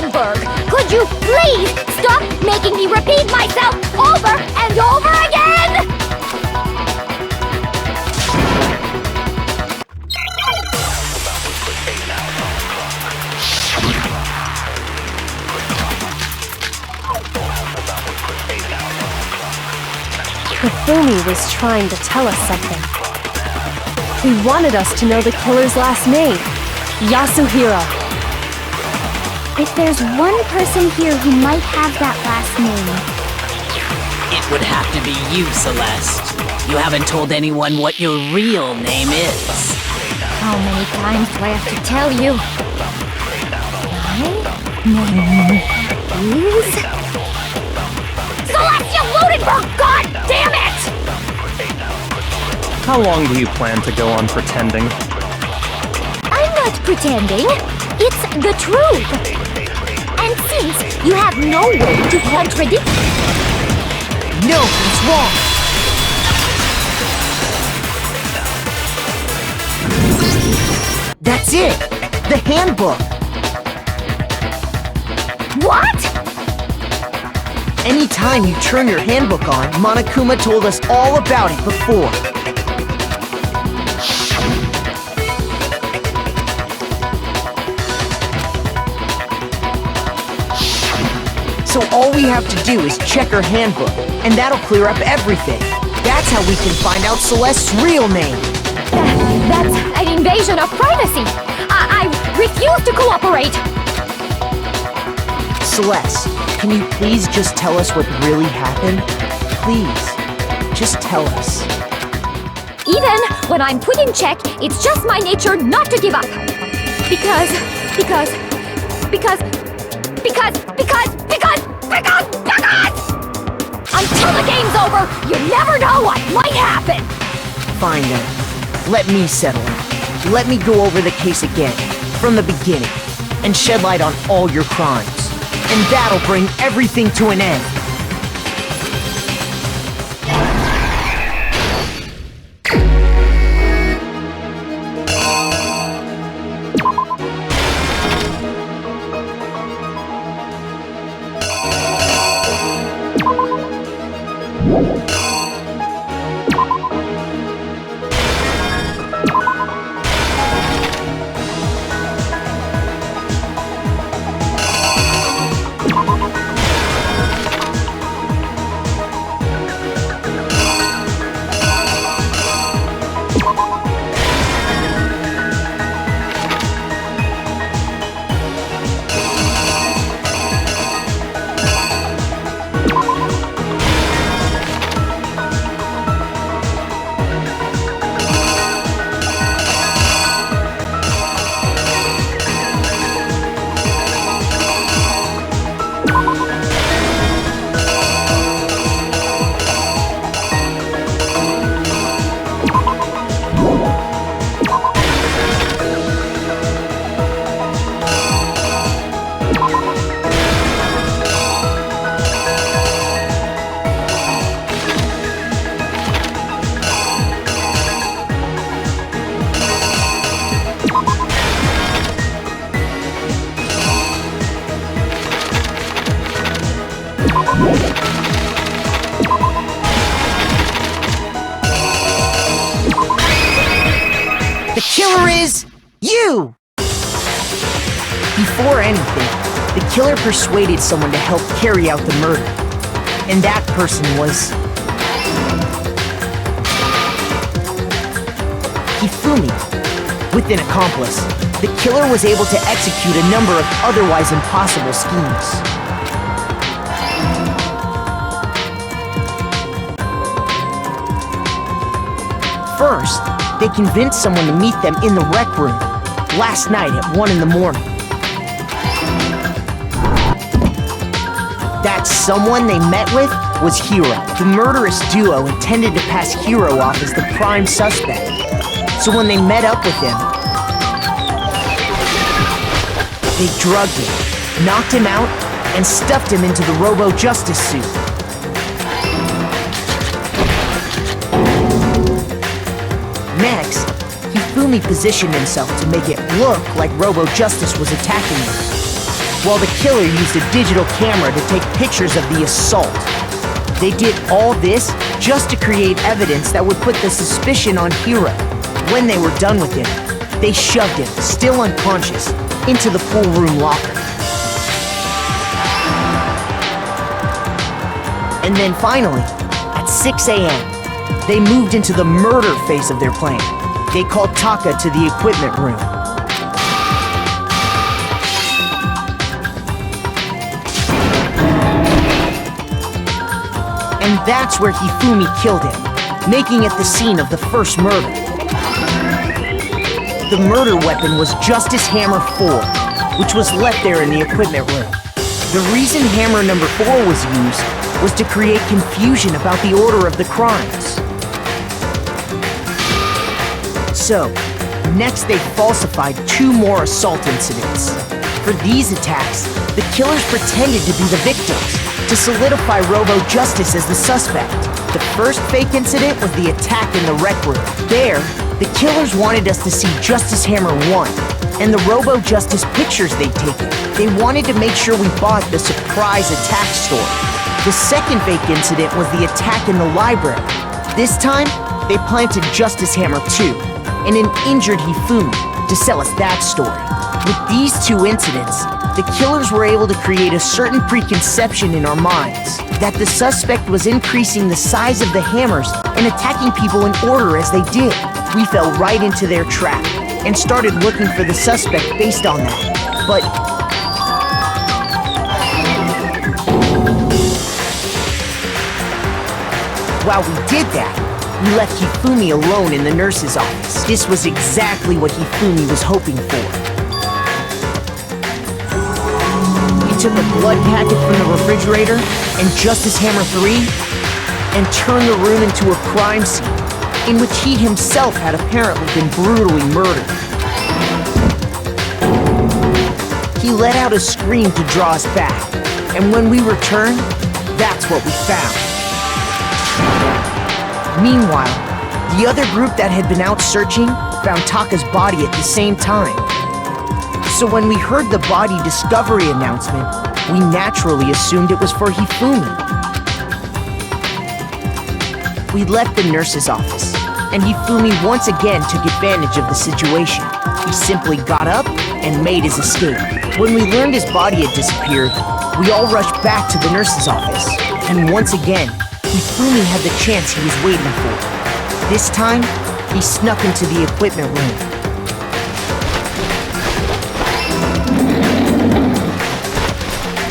Ludenberg! Could you please stop making me repeat myself over and over again?! Hifumi was trying to tell us something. He wanted us to know the killer's last name, Yasuhiro. If there's one person here who might have that last name... It would have to be you, Celeste. You haven't told anyone what your real name is. How many times do I have to tell you? My name is... Celestia Ludenberg! God damn it! How long do you plan to go on pretending? I'm not pretending. It's the truth. And since you have no way to contradict... No, it's wrong. That's it! The handbook! What?! Anytime you turn your handbook on, Monokuma told us all about it before. So all we have to do is check her handbook, and that'll clear up everything. That's how we can find out Celeste's real name. That's an invasion of privacy! I refuse to cooperate! Celeste, can you please just tell us what really happened? Please, just tell us. Even when I'm put in check, it's just my nature not to give up. Because... Until the game's over, you never know what might happen! Fine then. Let me settle it. Let me go over the case again, from the beginning, and shed light on all your crimes. And that'll bring everything to an end. The killer is... you! Before anything, the killer persuaded someone to help carry out the murder. And that person was... Hifumi. With an accomplice, the killer was able to execute a number of otherwise impossible schemes. First, they convinced someone to meet them in the rec room last night at 1 in the morning. That someone they met with was Hiro. The murderous duo intended to pass Hiro off as the prime suspect. So when they met up with him, they drugged him, knocked him out, and stuffed him into the Robo-Justice suit. Next, Hifumi positioned himself to make it look like Robo-Justice was attacking them. while the killer used a digital camera to take pictures of the assault. They did all this just to create evidence that would put the suspicion on Hiro. When they were done with him, they shoved him, still unconscious, into the pool room locker. And then finally, at 6 a.m., they moved into the murder phase of their plan. They called Taka to the equipment room. And that's where Hifumi killed him, making it the scene of the first murder. The murder weapon was Justice Hammer 4, which was left there in the equipment room. The reason Hammer number 4 was used was to create confusion about the order of the crimes. So, next they falsified 2 more assault incidents. For these attacks, the killers pretended to be the victims, to solidify Robo Justice as the suspect. The first fake incident was the attack in the rec room. There, the killers wanted us to see Justice Hammer 1 and the Robo Justice pictures they'd taken. They wanted to make sure we bought the surprise attack story. The second fake incident was the attack in the library. This time, they planted Justice Hammer 2 and an injured Hifumi to sell us that story. With these 2 incidents, the killers were able to create a certain preconception in our minds that the suspect was increasing the size of the hammers and attacking people in order as they did. We fell right into their trap and started looking for the suspect based on that. But while we did that, we left Hifumi alone in the nurse's office. This was exactly what Hifumi was hoping for. Took a blood packet from the refrigerator and Justice Hammer 3 and turned the room into a crime scene in which he himself had apparently been brutally murdered. He let out a scream to draw us back, and when we returned, that's what we found. Meanwhile, the other group that had been out searching found Taka's body at the same time. So when we heard the body discovery announcement, we naturally assumed it was for Hifumi. We left the nurse's office, and Hifumi once again took advantage of the situation. He simply got up and made his escape. When we learned his body had disappeared, we all rushed back to the nurse's office. And once again, Hifumi had the chance he was waiting for. This time, he snuck into the equipment room.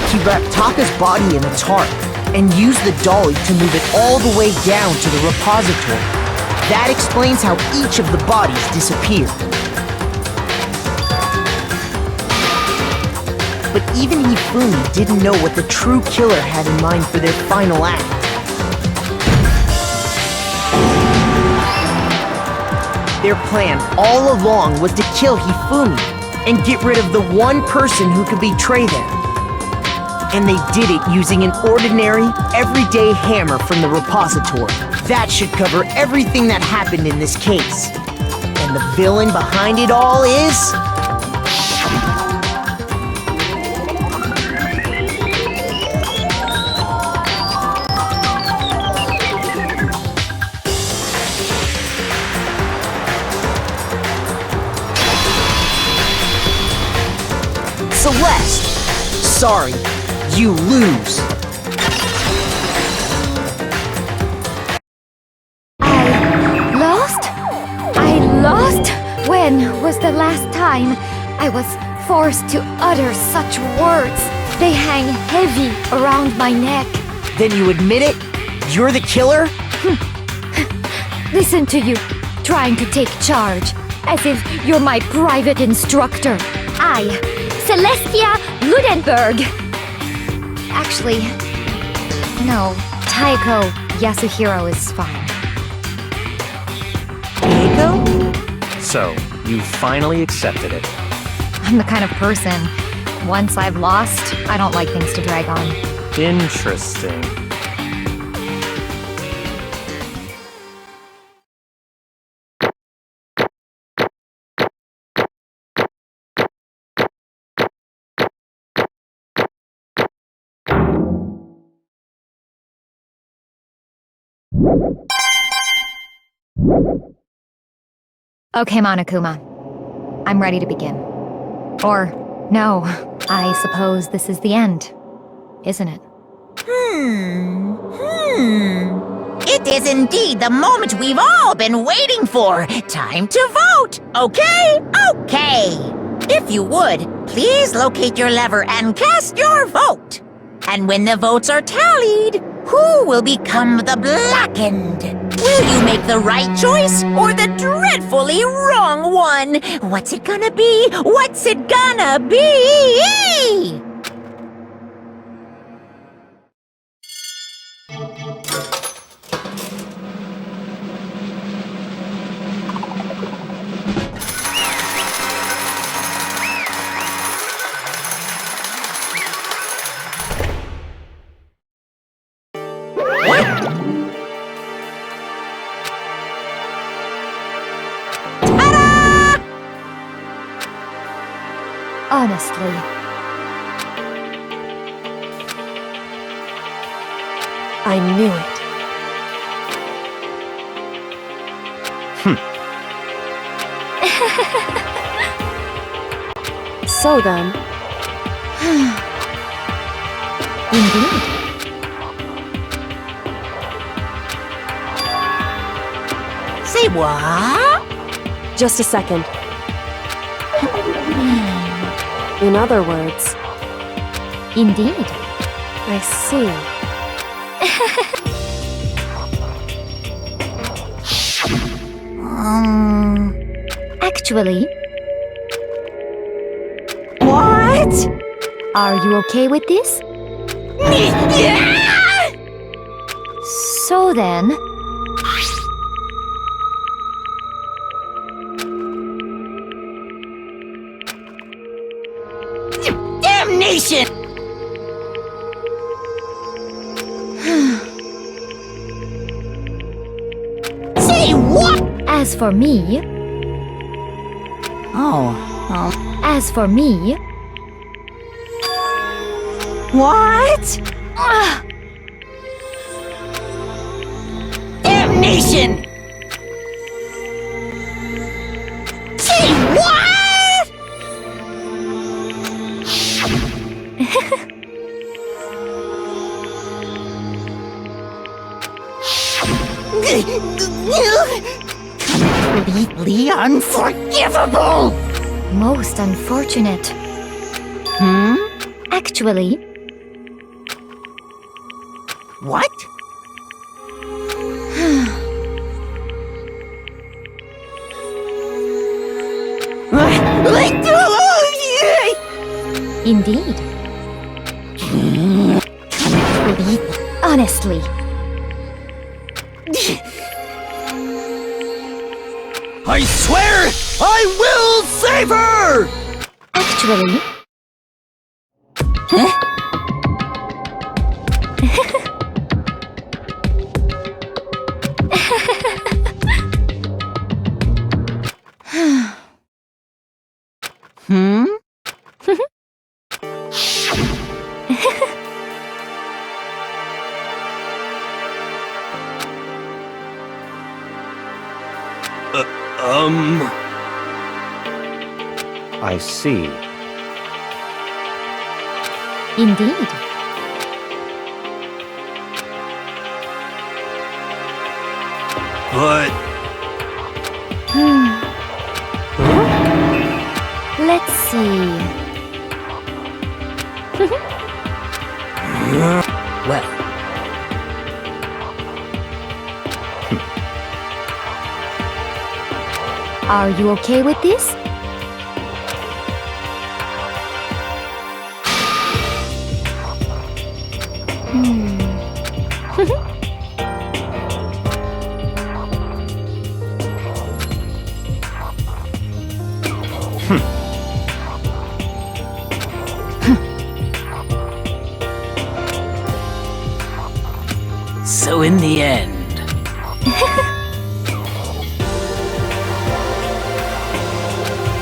He wrapped Taka's body in a tarp and used the dolly to move it all the way down to the repository. That explains how each of the bodies disappeared. But even Hifumi didn't know what the true killer had in mind for their final act. Their plan all along was to kill Hifumi and get rid of the one person who could betray them. And they did it using an ordinary, everyday hammer from the repository. That should cover everything that happened in this case. And the villain behind it all is... Celeste! Sorry, you lose. I lost? When was the last time I was forced to utter such words? They hang heavy around my neck. Then you admit it? You're the killer? Listen to you, trying to take charge, as if you're my private instructor. I, Celestia Ludenberg. Actually, no, Taeko Yasuhiro is fine. Taeko? So, you finally accepted it. I'm the kind of person, once I've lost, I don't like things to drag on. Interesting. Okay, Monokuma. I'm ready to begin. Or, no, I suppose this is the end, isn't it? It is indeed the moment we've all been waiting for. Time to vote. Okay? Okay. If you would, please locate your lever and cast your vote. And when the votes are tallied, who will become the blackened? Will you make the right choice or the dreadfully wrong one? What's it gonna be? What's it gonna be? Honestly, I knew it. So then, indeed. Say what? just a second. In other words, Indeed. I see. Actually, What? are you okay with this? So then, Damnation! Say what? as for me, as for me, What? Damnation! Say what? Completely unforgivable! most unfortunate. Actually, What? indeed. Honestly, I swear I will save her! actually, I see. indeed. But Let's see. Well, Are you okay with this? so in the end,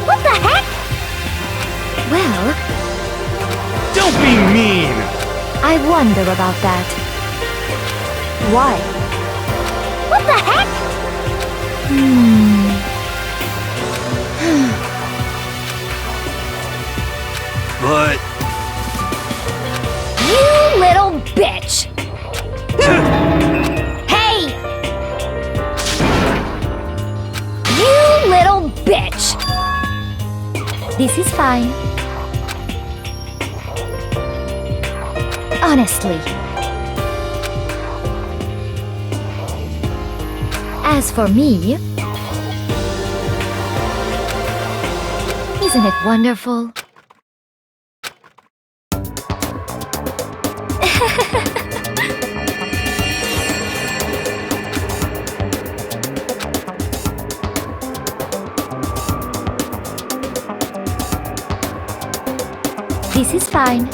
What the heck? Well, don't be mean! I wonder about that. Why? But You little bitch! Hey! You little bitch! This is fine. Honestly. As for me, isn't it wonderful? This is fine.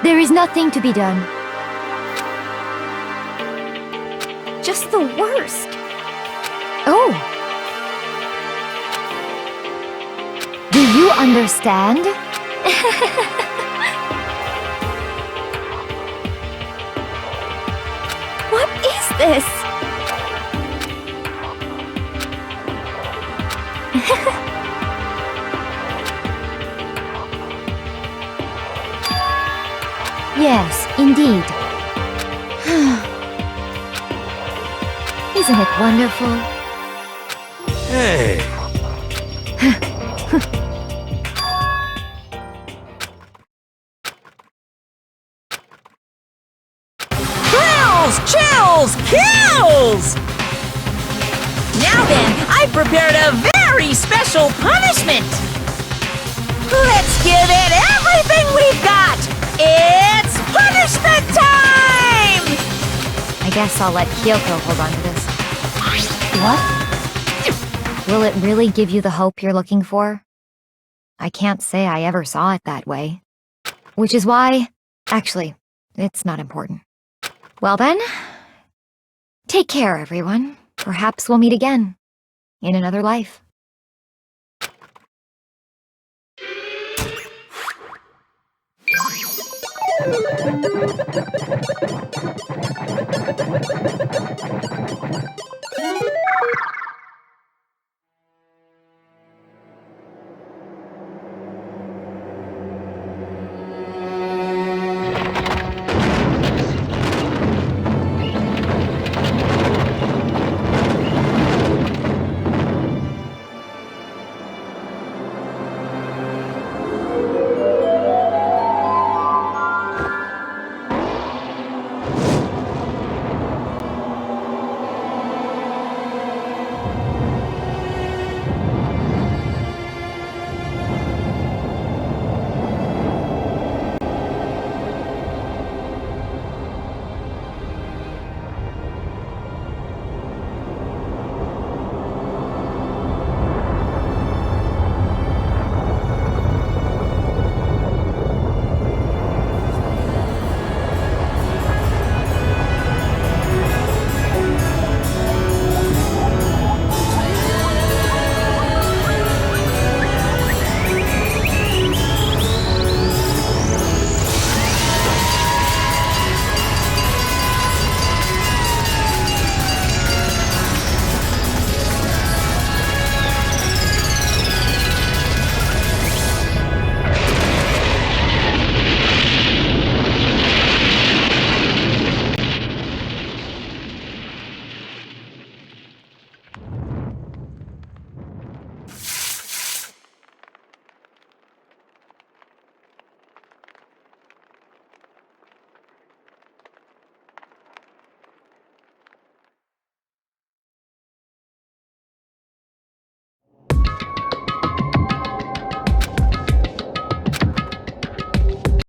There is nothing to be done. Just the worst. Oh. Do you understand? What is this? Yes, indeed. Isn't it wonderful? hey, Thrills, chills, kills! Now then, I've prepared a very special punishment! Let's give it everything we've got! It's punishment time! I guess I'll let Kyoko hold on to this. What? Will it really give you the hope you're looking for? I can't say I ever saw it that way. Which is why... Actually, it's not important. Well then, take care, everyone. Perhaps we'll meet again. In another life.